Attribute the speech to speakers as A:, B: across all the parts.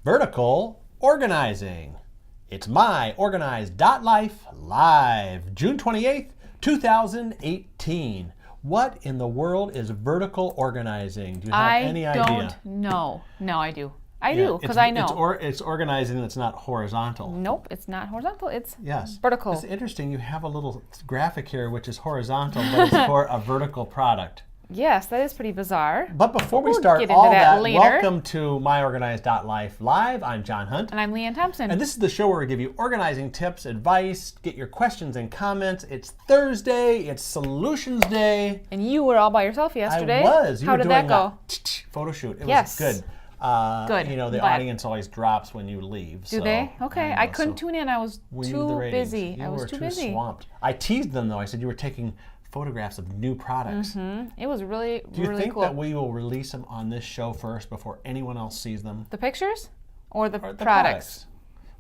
A: Vertical organizing. It's myOrganized.life live, June 28th, 2018. What in the world is vertical organizing? Do you have any idea?
B: I don't know. No, I do. I do, because I know.
A: It's organizing that's not horizontal.
B: Nope, it's not horizontal. It's
A: yes.
B: vertical.
A: It's interesting. You have a little graphic here which is horizontal, but it's for a vertical product.
B: Yes, that is pretty bizarre.
A: But before we start all that, welcome to myOrganized.life live. I'm John Hunt.
B: And I'm Leanne Thompson.
A: And this is the show where we give you organizing tips, advice, get your questions and comments. It's Thursday. It's Solutions Day.
B: And you were all by yourself yesterday.
A: I was.
B: How did that go?
A: Photo shoot. It
B: was
A: good.
B: Good.
A: You know, the audience always drops when you leave.
B: Do they? Okay. I couldn't tune in. I was too busy.
A: I was too busy. Swamped. I teased them, though. I said you were taking photographs of new products.
B: It was really, really cool.
A: Do you think that we will release them on this show first before anyone else sees them?
B: The pictures? Or the products?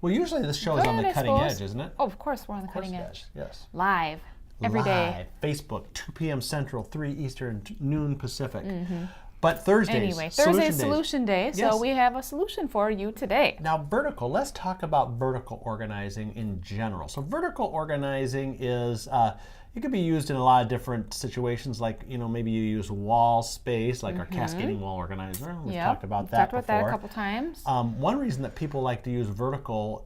A: Well, usually this show is on the cutting edge, isn't it?
B: Oh, of course, we're on the cutting edge.
A: Yes.
B: Live. Every day.
A: Facebook, 2 p.m. Central, 3 Eastern, noon Pacific. But Thursdays,
B: anyway, Thursday's Solution Day, so we have a solution for you today.
A: Now, vertical, let's talk about vertical organizing in general. So vertical organizing is, it could be used in a lot of different situations, like, you know, maybe you use wall space, like our cascading wall organizer. We've talked about that before.
B: Talked about that a couple times.
A: One reason that people like to use vertical,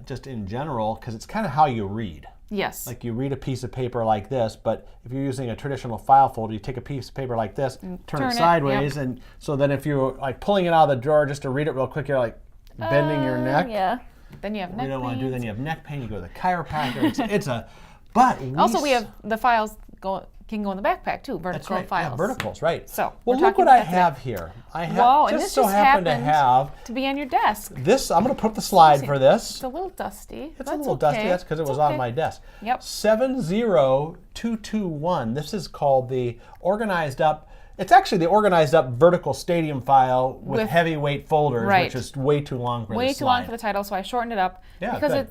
A: just in general, because it's kind of how you read.
B: Yes.
A: Like you read a piece of paper like this, but if you're using a traditional file folder, you take a piece of paper like this, turn it sideways, and so then if you're like pulling it out of the drawer just to read it real quick, you're like bending your neck.
B: Yeah. Then you have neck pain.
A: You don't want to do. Then you have neck pain. You go to the chiropractor. It's a. But
B: also we have the files can go in the backpack too. Vertical files.
A: Yeah, verticals, right.
B: So
A: well, look what I have here. I have just so happen to have
B: to be on your desk.
A: This I'm going to put up the slide for this.
B: It's a little dusty.
A: It's a little dusty. That's because it was on my desk.
B: Yep.
A: 70221. This is called the Organized Up. It's actually the Organized Up vertical stadium file with heavyweight folders, which is way too long for the slide.
B: Way too long for the title, so I shortened it up.
A: Yeah,
B: because
A: good.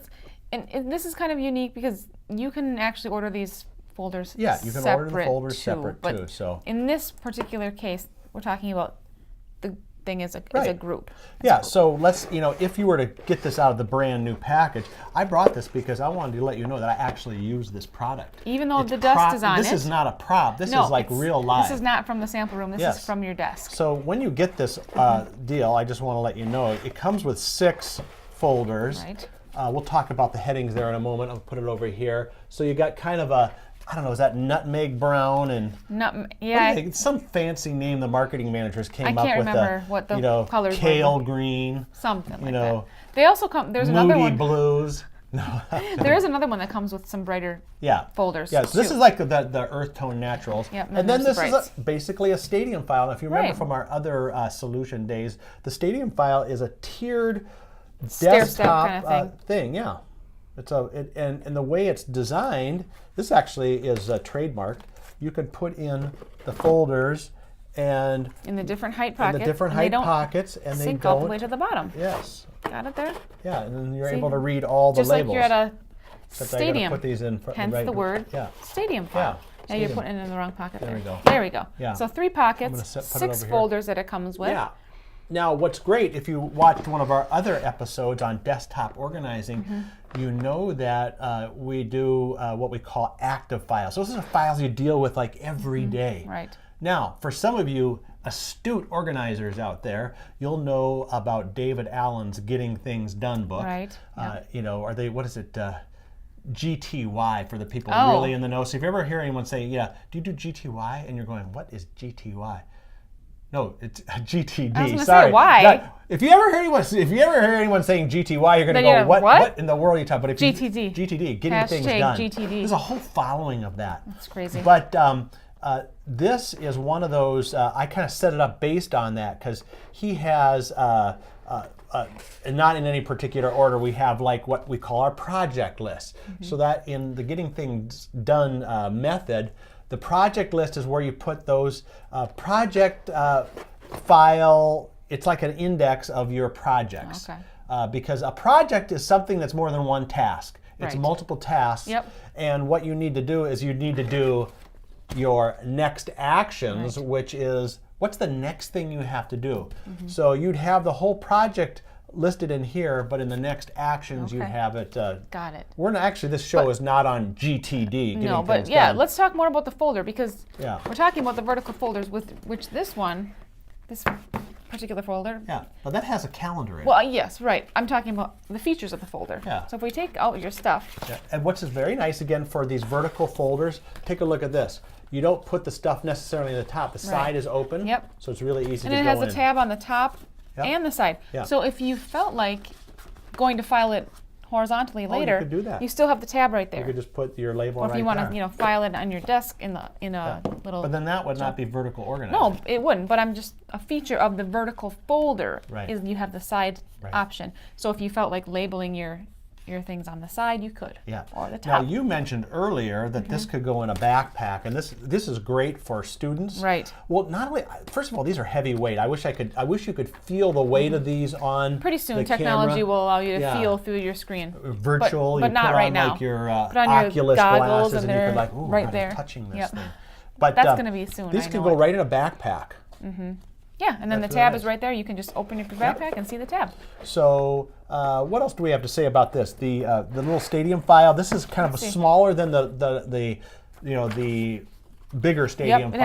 B: And this is kind of unique because you can actually order these folders
A: you can order the folders separate too. So
B: in this particular case, we're talking about the thing is a group.
A: So let's, if you were to get this out of the brand new package, I brought this because I wanted to let you know that I actually use this product.
B: Even though the dust is on
A: this is not a prop. This is like real live.
B: This is not from the sample room. This is from your desk.
A: So when you get this deal, I just want to let you know it comes with 6 folders.
B: Right.
A: We'll talk about the headings there in a moment. I'll put it over here. So you got kind of a, I don't know, is that nutmeg brown and some fancy name the marketing managers came up with.
B: I can't remember what the colors were.
A: Kale green.
B: Something like that. They also come. There's another one.
A: Moody blues. No.
B: There is another one that comes with some brighter folders.
A: Yeah, so this is like the earth tone naturals.
B: Yep,
A: and then this is basically a stadium file. If you remember from our other solution days, the stadium file is a tiered desktop
B: kind of
A: thing. Yeah. It's and the way it's designed, this actually is trademarked. You can put in the folders and
B: in the different height pockets.
A: Pockets, and they
B: sink all the way to the bottom.
A: Yes.
B: Got it there?
A: Yeah, and then you're able to read all the
B: just
A: labels.
B: Just like you're at a stadium.
A: Put these in
B: hence the word stadium file. Now you're putting it in the wrong pocket there. There we go.
A: Yeah.
B: So 3 pockets, 6 folders that it comes with.
A: Yeah. Now, what's great, if you watched one of our other episodes on desktop organizing, you know that we do what we call active files. So those are files you deal with like every day.
B: Right.
A: Now, for some of you astute organizers out there, you'll know about David Allen's Getting Things Done book.
B: Right.
A: Are they, what is it? GTY for the people really in the know. So if you ever hear anyone say, do you do GTY? And you're going, what is GTY? No, it's GTD.
B: I was gonna say why.
A: If you ever hear anyone saying GTY, you're going to go, what in the world are you talking about?
B: GTD.
A: GTD, getting things done.
B: GTD.
A: There's a whole following of that.
B: That's crazy.
A: But this is one of those. I kind of set it up based on that because he has. And not in any particular order, we have like what we call our project list. So that in the getting things done method, the project list is where you put those project file. It's like an index of your projects.
B: Okay.
A: Because a project is something that's more than one task. It's multiple tasks.
B: Yep.
A: And what you need to do is you need to do your next actions, which is what's the next thing you have to do. So you'd have the whole project listed in here, but in the next actions you
B: Okay.
A: have it.
B: Got it.
A: Actually, this show is not on GTD.
B: No,
A: getting
B: but
A: things
B: yeah,
A: done.
B: let's talk more about the folder because
A: Yeah.
B: we're talking about the vertical folders with which this particular folder.
A: Yeah, but that has a calendar in it.
B: Well, yes, right. I'm talking about the features of the folder.
A: Yeah.
B: So if we take out your stuff,
A: Yeah. And what's very nice again for these vertical folders, take a look at this. You don't put the stuff necessarily in the top. The side is open.
B: Yep.
A: So it's really easy
B: and
A: to
B: it
A: go
B: has
A: in.
B: a tab on the top
A: Yep.
B: and the side.
A: Yeah.
B: So if you felt like going to file it horizontally later,
A: you could do that.
B: You still have the tab right there.
A: You could just put your label
B: or
A: right
B: if you want
A: there.
B: to, file it on your desk in a little.
A: But then that would not be vertical organized.
B: No, it wouldn't. But I'm just a feature of the vertical folder
A: Right.
B: is you have the side
A: Right.
B: option. So if you felt like labeling your things on the side, you could.
A: Yeah.
B: Or the
A: Now
B: top.
A: you mentioned earlier that this could go in a backpack, and this is great for students.
B: Right.
A: Well, not only first of all, these are heavy weight. I wish you could feel the weight of these on.
B: Pretty soon,
A: the
B: technology
A: camera.
B: will allow you to
A: Yeah.
B: feel through your screen.
A: Virtual.
B: but
A: you
B: not
A: put
B: right
A: on
B: now.
A: like your
B: Put on your
A: Oculus
B: goggles
A: glasses,
B: and
A: you
B: they're
A: could like, ooh,
B: right
A: God,
B: there.
A: I'm touching this
B: Yep.
A: thing. But
B: That's gonna be soon,
A: These
B: I
A: could
B: know
A: go
B: it.
A: right in a backpack.
B: Yeah, and then
A: That's
B: the
A: really
B: tab
A: nice.
B: is right there. You can just open your backpack and see the tab.
A: So what else do we have to say about this? The little stadium file. This is kind of
B: Let's see.
A: smaller than the bigger stadium
B: Yep,
A: file.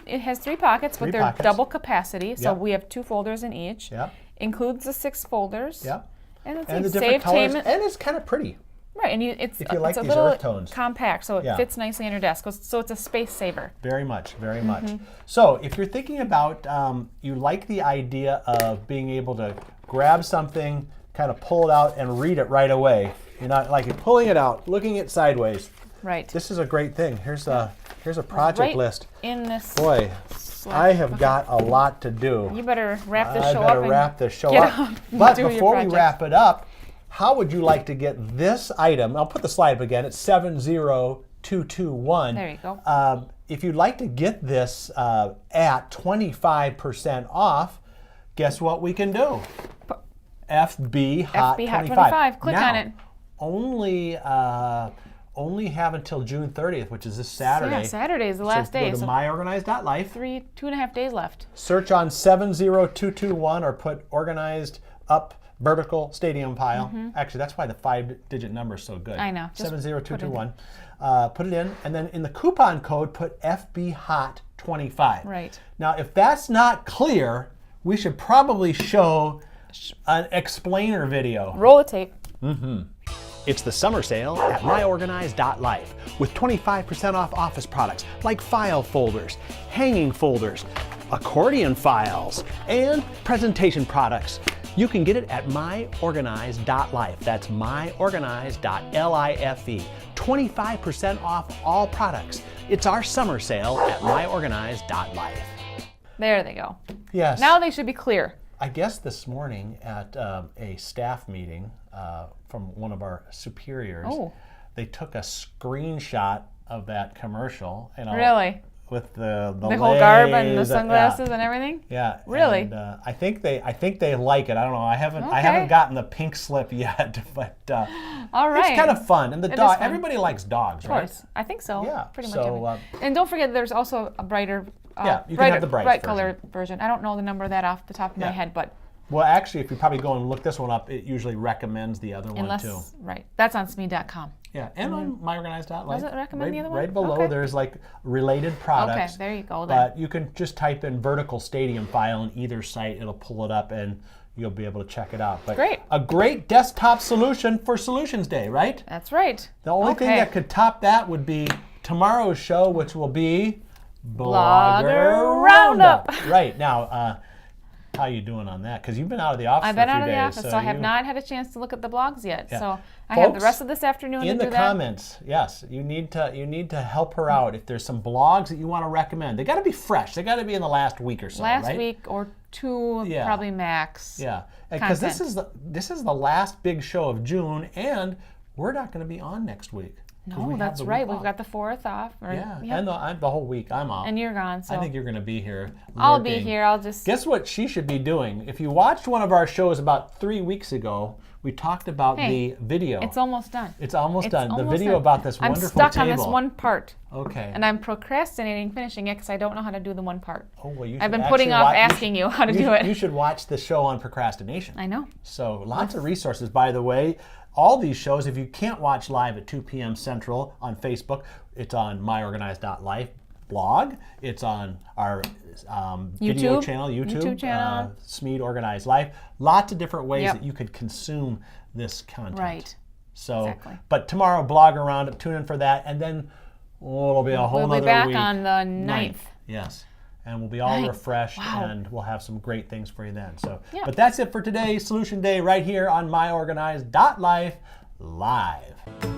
B: it has three pockets, but
A: Three
B: they're
A: pockets.
B: double capacity. So
A: Yep.
B: we have 2 folders in each.
A: Yep.
B: Includes the 6 folders.
A: Yep.
B: And it's
A: And the
B: like
A: different
B: save
A: colors,
B: payment.
A: and it's kind of pretty.
B: Right, and it's
A: If you like
B: it's a
A: these
B: little
A: earth tones.
B: compact, so it
A: Yeah.
B: fits nicely on your desk. So it's a space saver.
A: Very much, very much.
B: Mm-hmm.
A: So if you're thinking about, you like the idea of being able to grab something, kind of pull it out and read it right away. You're not like you're pulling it out, looking at sideways.
B: Right.
A: This is a great thing. Here's a project
B: right
A: list.
B: in this.
A: Boy,
B: slot.
A: I have
B: Okay.
A: got a lot to do.
B: You better wrap this
A: I
B: show
A: better
B: up.
A: wrap this show
B: get
A: up.
B: up and
A: But
B: do your
A: before we
B: project.
A: wrap it up, how would you like to get this item? I'll put the slide up again. It's 70221.
B: There you go.
A: If you'd like to get this at 25% off, guess what we can do? FB Hot
B: FB Hot
A: 25.
B: 25. Click
A: Now,
B: on it.
A: only have until June 30th, which is this Saturday.
B: Yeah, Saturday is the
A: So
B: last day.
A: Go to
B: So
A: myOrganized.life.
B: 2.5 days left.
A: Search on 70221 or put organized up vertical stadium file. Actually, that's why the 5-digit number is so good.
B: Mm-hmm. I know. Just
A: 70221. Put it in, and then in the coupon code, put FB Hot 25.
B: Right.
A: Now, if that's not clear, we should probably show an explainer video.
B: Roll the tape.
A: It's the summer sale at myOrganized.life with 25% off office products like file folders, hanging folders, accordion files, and presentation products. You can get it at myOrganized.life. That's myOrganized.life. 25% off all products. It's our summer sale at myOrganized.life.
B: There they go.
A: Yes.
B: Now they should be clear.
A: I guess this morning at a staff meeting from one of our superiors, they took a screenshot of that commercial.
B: Really?
A: With the
B: whole garb and the
A: lays,
B: sunglasses and everything?
A: Yeah.
B: Really?
A: And, I think they like it. I don't know. I haven't
B: Okay.
A: gotten the pink slip yet, but
B: All right.
A: it's kind of fun. And the
B: It is
A: dog.
B: fun.
A: Everybody likes dogs,
B: Of
A: right?
B: course. I think so.
A: Yeah,
B: Pretty much
A: so,
B: everyone. And don't forget there's also a brighter,
A: Yeah, you can
B: brighter
A: have the bright
B: bright
A: version.
B: color version. I don't know the number of that off the top of my
A: Yeah.
B: head, but
A: Well, actually, if you probably go and look this one up, it usually recommends the other one too.
B: right. That's on Smead.com.
A: Yeah, and on myOrganized.life.
B: Does it recommend the other one?
A: Right below,
B: Okay.
A: there's like related products.
B: Okay, there you go then.
A: But you can just type in vertical stadium file on either site. It'll pull it up and you'll be able to check it out. But
B: Great.
A: A great desktop solution for Solutions Day, right?
B: That's right.
A: The only thing
B: Okay.
A: that could top that would be tomorrow's show, which will be
B: Blogger Roundup.
A: Right, now, how you doing on that? Because you've been out of the office
B: I've
A: for a
B: been
A: few
B: out of the
A: days,
B: office, so I have
A: you-
B: not had a chance to look at the blogs yet.
A: Yeah.
B: So I have the
A: Folks,
B: rest of this afternoon
A: in
B: to
A: the
B: do that.
A: comments, yes, you need to help her out. If there's some blogs that you want to recommend, they got to be fresh. They got to be in the last week or so,
B: Last
A: right?
B: week or two,
A: Yeah.
B: probably max.
A: Yeah, because this
B: content.
A: is the last big show of June, and we're not going to be on next week.
B: No, that's right. We've got the 4th off. Or,
A: Yeah,
B: yep.
A: and the whole week I'm off.
B: And you're gone, so
A: I think you're going to be here.
B: I'll be
A: lurking.
B: here. I'll just...
A: Guess what she should be doing? If you watched one of our shows about 3 weeks ago, we talked about the video.
B: It's almost done.
A: It's almost done. The
B: almost
A: video
B: done.
A: about this wonderful
B: I'm stuck
A: table.
B: on this one part.
A: Okay.
B: And I'm procrastinating finishing it because I don't know how to do the one part.
A: Oh, well, you
B: I've
A: should
B: been putting off
A: actually
B: asking you how to do it.
A: You should watch the show on procrastination.
B: I know.
A: So lots of resources, by the way. All these shows, if you can't watch live at 2 p.m. Central on Facebook, it's on myOrganized.life blog. It's on our video channel, YouTube
B: channel.
A: Smead Organized Life. Lots of different ways
B: Yep.
A: that you could consume this content.
B: Right.
A: So,
B: Exactly.
A: but tomorrow, blog around, tune in for that, and then it'll be a whole
B: We'll
A: nother
B: be back
A: week.
B: on the 9th.
A: Yes. And we'll be all
B: 9th.
A: refreshed,
B: Wow.
A: and we'll have some great things for you then. So,
B: Yeah.
A: but that's it for today. Solution Day right here on myOrganized.life live.